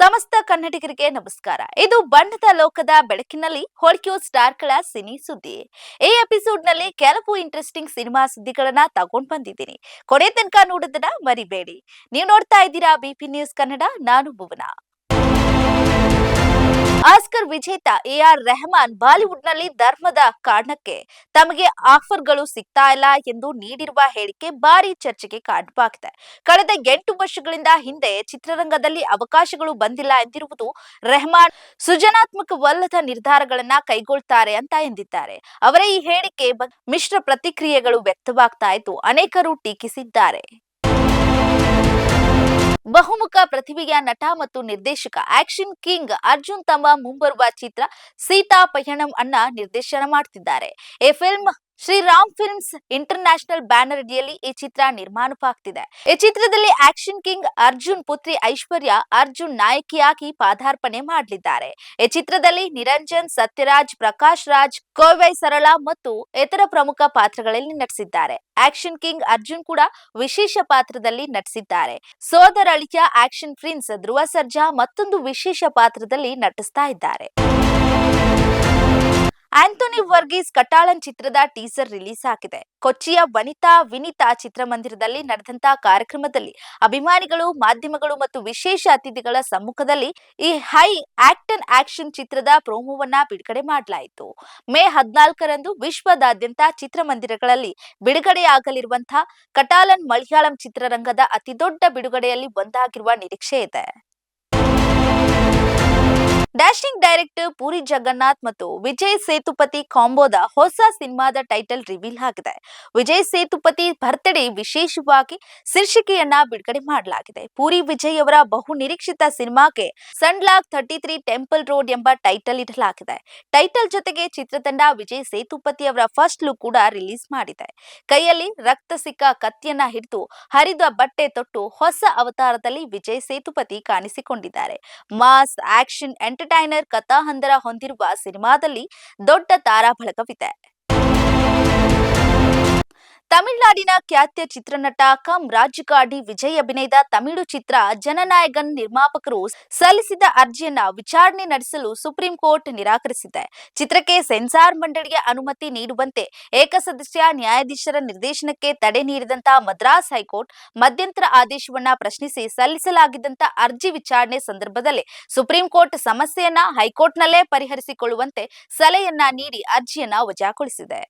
ಸಮಸ್ತ ಕನ್ನಡಿಗರಿಗೆ ನಮಸ್ಕಾರ. ಇದು ಬಣ್ಣದ ಲೋಕದ ಬೆಳಕಿನಲ್ಲಿ ಹೊಳಿಯೋ ಸ್ಟಾರ್ಗಳ ಸಿನಿ ಸುದ್ದಿ. ಈ ಎಪಿಸೋಡ್ ನಲ್ಲಿ ಕೆಲವು ಇಂಟ್ರೆಸ್ಟಿಂಗ್ ಸಿನಿಮಾ ಸುದ್ದಿಗಳನ್ನ ತಗೊಂಡ್ ಬಂದಿದ್ದೀನಿ. ಕೊನೆ ತನಕ ನೋಡೋದನ್ನ ಮರಿಬೇಡಿ. ನೀವು ನೋಡ್ತಾ ಇದ್ದೀರಾ ಬಿಪಿ ನ್ಯೂಸ್ ಕನ್ನಡ. ನಾನು ಭುವನ. ಆಸ್ಕರ್ ವಿಜೇತ ಎಆರ್ ರೆಹಮಾನ್ ಬಾಲಿವುಡ್ನಲ್ಲಿ ಧರ್ಮದ ಕಾರಣಕ್ಕೆ ತಮಗೆ ಆಫರ್ಗಳು ಸಿಗ್ತಾ ಇಲ್ಲ ಎಂದು ನೀಡಿರುವ ಹೇಳಿಕೆ ಭಾರಿ ಚರ್ಚೆಗೆ ಕಾರಣವಾಗಿದೆ. ಕಳೆದ 8 ವರ್ಷಗಳಿಂದ ಹಿಂದೆ ಚಿತ್ರರಂಗದಲ್ಲಿ ಅವಕಾಶಗಳು ಬಂದಿಲ್ಲ ಎಂದಿರುವುದು ರೆಹಮಾನ್ ಸೃಜನಾತ್ಮಕವಲ್ಲದ ನಿರ್ಧಾರಗಳನ್ನ ಕೈಗೊಳ್ತಾರೆ ಅಂತ ಎಂದಿದ್ದಾರೆ. ಅವರ ಈ ಹೇಳಿಕೆ ಮಿಶ್ರ ಪ್ರತಿಕ್ರಿಯೆಗಳು ವ್ಯಕ್ತವಾಗ್ತಾ ಇದ್ದು ಅನೇಕರು ಟೀಕಿಸಿದ್ದಾರೆ. ಬಹುಮುಖ ಪ್ರತಿಭೆಯ ನಟ ಮತ್ತು ನಿರ್ದೇಶಕ ಆಕ್ಷನ್ ಕಿಂಗ್ ಅರ್ಜುನ್ ತಮ್ಮ ಮುಂಬರುವ ಚಿತ್ರ ಸೀತಾ ಪಯಣಂ ಅನ್ನ ನಿರ್ದೇಶನ ಮಾಡ್ತಿದ್ದಾರೆ. ಈ film Shriram films international banner ಅಡಿಯಲ್ಲಿ ಈ ಚಿತ್ರ ನಿರ್ಮಾಣವಾಗ್ತಿದೆ. ಈ ಚಿತ್ರದಲ್ಲಿ ಆಕ್ಷನ್ ಕಿಂಗ್ ಅರ್ಜುನ್ ಪುತ್ರಿ ಐಶ್ವರ್ಯ ಅರ್ಜುನ್ ನಾಯಕಿಯಾಗಿ ಪಾದಾರ್ಪಣೆ ಮಾಡಲಿದ್ದಾರೆ. ಈ ಚಿತ್ರದಲ್ಲಿ ನಿರಂಜನ್, ಸತ್ಯರಾಜ್, ಪ್ರಕಾಶ್ ರಾಜ್, ಕೋವೈ ಸರಳಾ ಮತ್ತು ಇತರ ಪ್ರಮುಖ ಪಾತ್ರಗಳಲ್ಲಿ ನಟಿಸಿದ್ದಾರೆ. ಆಕ್ಷನ್ ಕಿಂಗ್ ಅರ್ಜುನ್ ಕೂಡ ವಿಶೇಷ ಪಾತ್ರದಲ್ಲಿ ನಟಿಸಿದ್ದಾರೆ. ಸೋದರ ಅಳಿಯ ಆಕ್ಷನ್ ಪ್ರಿನ್ಸ್ ಧ್ರುವ ಸರ್ಜಾ ಮತ್ತೊಂದು ವಿಶೇಷ ಪಾತ್ರದಲ್ಲಿ ನಟಿಸ್ತಾ ಇದ್ದಾರೆ. ಆಂಥೋನಿ ವರ್ಗೀಸ್ ಕಟಾಳನ್ ಚಿತ್ರದ ಟೀಸರ್ ರಿಲೀಸ್ ಆಗಿದೆ. ಕೊಚ್ಚಿಯ ವಿನಿತಾ ಚಿತ್ರಮಂದಿರದಲ್ಲಿ ನಡೆದಂತಹ ಕಾರ್ಯಕ್ರಮದಲ್ಲಿ ಅಭಿಮಾನಿಗಳು, ಮಾಧ್ಯಮಗಳು ಮತ್ತು ವಿಶೇಷ ಅತಿಥಿಗಳ ಸಮ್ಮುಖದಲ್ಲಿ ಈ ಹೈ ಆಕ್ಷನ್ ಚಿತ್ರದ ಪ್ರೋಮೋವನ್ನ ಬಿಡುಗಡೆ ಮಾಡಲಾಯಿತು. ಮೇ 14ರಂದು ವಿಶ್ವದಾದ್ಯಂತ ಚಿತ್ರಮಂದಿರಗಳಲ್ಲಿ ಬಿಡುಗಡೆಯಾಗಲಿರುವಂತಹ ಕಟಾಲನ್ ಮಲಯಾಳಂ ಚಿತ್ರರಂಗದ ಅತಿದೊಡ್ಡ ಬಿಡುಗಡೆಯಲ್ಲಿ ಒಂದಾಗಿರುವ ನಿರೀಕ್ಷೆ ಇದೆ. ಡ್ಯಾಶಿಂಗ್ ಡೈರೆಕ್ಟರ್ ಪುರಿ ಜಗನ್ನಾಥ್ ಮತ್ತು ವಿಜಯ್ ಸೇತುಪತಿ ಕಾಂಬೋದ ಹೊಸ ಸಿನಿಮಾದ ಟೈಟಲ್ ರಿವೀಲ್ ಆಗಿದೆ. ವಿಜಯ್ ಸೇತುಪತಿ ಬರ್ತ್ಡೇ ವಿಶೇಷವಾಗಿ ಶೀರ್ಷಿಕೆಯನ್ನ ಬಿಡುಗಡೆ ಮಾಡಲಾಗಿದೆ. ಪುರಿ ವಿಜಯ್ ಅವರ ಬಹು ನಿರೀಕ್ಷಿತ ಸಿನಿಮಾಗೆ ಸನ್ಲಾಕ್ 33 ಟೆಂಪಲ್ ರೋಡ್ ಎಂಬ ಟೈಟಲ್ ಇಡಲಾಗಿದೆ. ಟೈಟಲ್ ಜೊತೆಗೆ ಚಿತ್ರತಂಡ ವಿಜಯ್ ಸೇತುಪತಿ ಅವರ ಫಸ್ಟ್ ಲುಕ್ ಕೂಡ ರಿಲೀಸ್ ಮಾಡಿದೆ. ಕೈಯಲ್ಲಿ ರಕ್ತ ಸಿಕ್ಕ ಕತ್ತಿಯನ್ನ ಹಿಡಿದು ಹರಿದ ಬಟ್ಟೆ ತೊಟ್ಟು ಹೊಸ ಅವತಾರದಲ್ಲಿ ವಿಜಯ್ ಸೇತುಪತಿ ಕಾಣಿಸಿಕೊಂಡಿದ್ದಾರೆ. ಮಾಸ್ ಆಕ್ಷನ್ ಎಂಟರ್ಟೈನರ್ ಕಥಾಹಂದರ ಹೊಂದಿರುವ ಸಿನಿಮಾದಲ್ಲಿ ದೊಡ್ಡ ತಾರಾ ಬಳಗವಿದೆ. ತಮಿಳುನಾಡಿನ ಖ್ಯಾತ ಚಿತ್ರನಟ ರಾಜಕಾರಣಿ ವಿಜಯ್ ಅಭಿನಯದ ತಮಿಳು ಚಿತ್ರ ಜನನಾಯಕನ್ ನಿರ್ಮಾಪಕರು ಸಲ್ಲಿಸಿದ ಅರ್ಜಿಯನ್ನ ವಿಚಾರಣೆ ನಡೆಸಲು ಸುಪ್ರೀಂ ಕೋರ್ಟ್ ನಿರಾಕರಿಸಿದೆ. ಚಿತ್ರಕ್ಕೆ ಸೆನ್ಸಾರ್ ಮಂಡಳಿಗೆ ಅನುಮತಿ ನೀಡುವಂತೆ ಏಕಸದಸ್ಯ ನ್ಯಾಯಾಧೀಶರ ನಿರ್ದೇಶನಕ್ಕೆ ತಡೆ ನೀಡಿದಂತಹ ಮದ್ರಾಸ್ ಹೈಕೋರ್ಟ್ ಮಧ್ಯಂತರ ಆದೇಶವನ್ನ ಪ್ರಶ್ನಿಸಿ ಸಲ್ಲಿಸಲಾಗಿದ್ದಂತ ಅರ್ಜಿ ವಿಚಾರಣೆ ಸಂದರ್ಭದಲ್ಲಿ ಸುಪ್ರೀಂ ಕೋರ್ಟ್ ಸಮಸ್ಯೆಯನ್ನ ಹೈಕೋರ್ಟ್ನಲ್ಲೇ ಪರಿಹರಿಸಿಕೊಳ್ಳುವಂತೆ ಸಲಹೆಯನ್ನ ನೀಡಿ ಅರ್ಜಿಯನ್ನ ವಜಾಗೊಳಿಸಿದೆ.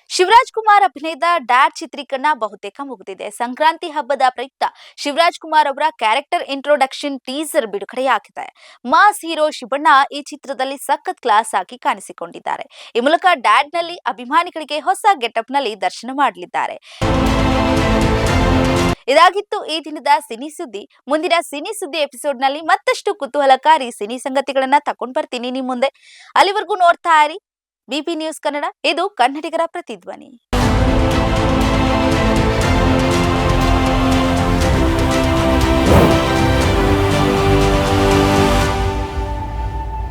ಶಿವರಾಜ್ ಕುಮಾರ್ ಅಭಿನಯದ ಡ್ಯಾಡ್ ಚಿತ್ರೀಕರಣ ಬಹುತೇಕ ಮುಗಿದಿದೆ. ಸಂಕ್ರಾಂತಿ ಹಬ್ಬದ ಪ್ರಯುಕ್ತ ಶಿವರಾಜ್ ಕುಮಾರ್ ಅವರ ಕ್ಯಾರೆಕ್ಟರ್ ಇಂಟ್ರೊಡಕ್ಷನ್ ಟೀಸರ್ ಬಿಡುಗಡೆಯಾಗಿದೆ. ಮಾಸ್ ಹೀರೋ ಶಿವಣ್ಣ ಈ ಚಿತ್ರದಲ್ಲಿ ಸಖತ್ ಕ್ಲಾಸ್ ಆಗಿ ಕಾಣಿಸಿಕೊಂಡಿದ್ದಾರೆ. ಈ ಮೂಲಕ ಡ್ಯಾಡ್ ನಲ್ಲಿ ಅಭಿಮಾನಿಗಳಿಗೆ ಹೊಸ ಗೆಟಪ್ ನಲ್ಲಿ ದರ್ಶನ ಮಾಡಲಿದ್ದಾರೆ. ಇದಾಗಿತ್ತು ಈ ದಿನದ ಸಿನಿ ಸುದ್ದಿ. ಮುಂದಿನ ಸಿನಿ ಸುದ್ದಿ ಎಪಿಸೋಡ್ ನಲ್ಲಿ ಮತ್ತಷ್ಟು ಕುತೂಹಲಕಾರಿ ಸಿನಿ ಸಂಗತಿಗಳನ್ನ ತಗೊಂಡ್ ಬರ್ತೀನಿ ನಿಮ್ ಮುಂದೆ. ಅಲ್ಲಿವರೆಗೂ ನೋಡ್ತಾ ಇರಿ ಬಿಪಿ ನ್ಯೂಸ್ ಕನ್ನಡ. ಇದು ಕನ್ನಡಿಗರ ಪ್ರತಿಧ್ವನಿ.